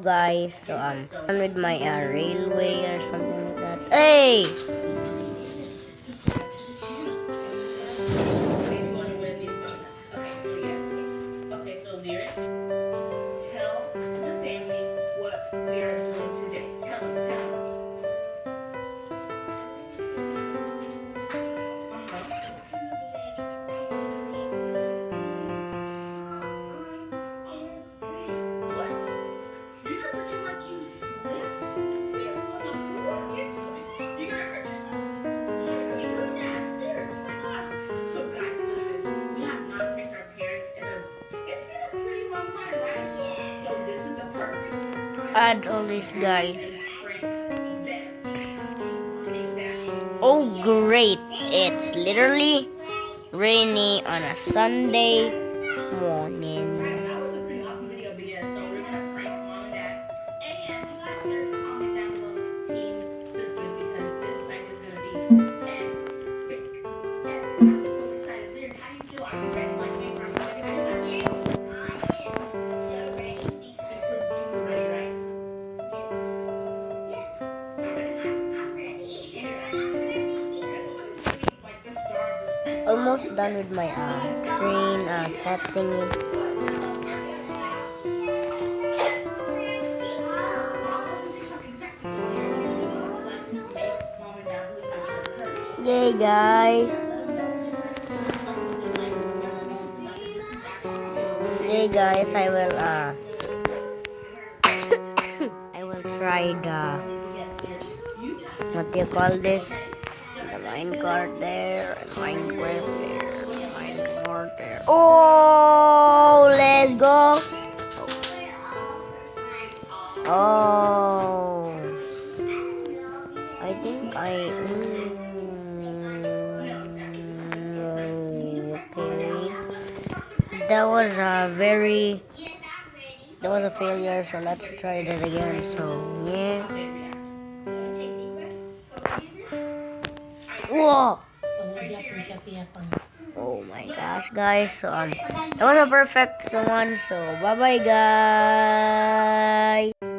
guys, so I'm with my railway or something like that. Hey! Okay, so lyric. Tell the family what we are doing today. Tell them, tell them. What? You gotta pretend like you slipped. Here, on the floor. You gotta pretend. Why are you doing that? There, oh my gosh. So guys, listen, we have not picked our parents in it's been a pretty long time, right? So this is the perfect time. Add all these guys. Prank them. Exactly. Oh great, it's literally rainy on a Sunday morning. That was a pretty awesome video, but yeah, so we're gonna prank mom and dad. And you guys better comment down below Team Sisters because this prank is gonna be epic. Epic. I'm so excited. Lyric, how do you feel? Are you ready? Like me, are you ready? Super, super ready, right? Like the star of this prank. Almost done with my train setting it. Yay guys! Yay guys! I will I will try the what do you call this? The minecart there, and Minecraft there, Minecart there. Oh, let's go! Oh, I think okay. That was a failure. So let's try that again. So yeah. Whoa! Oh my gosh, guys. So that was a perfect one. So bye bye, guys.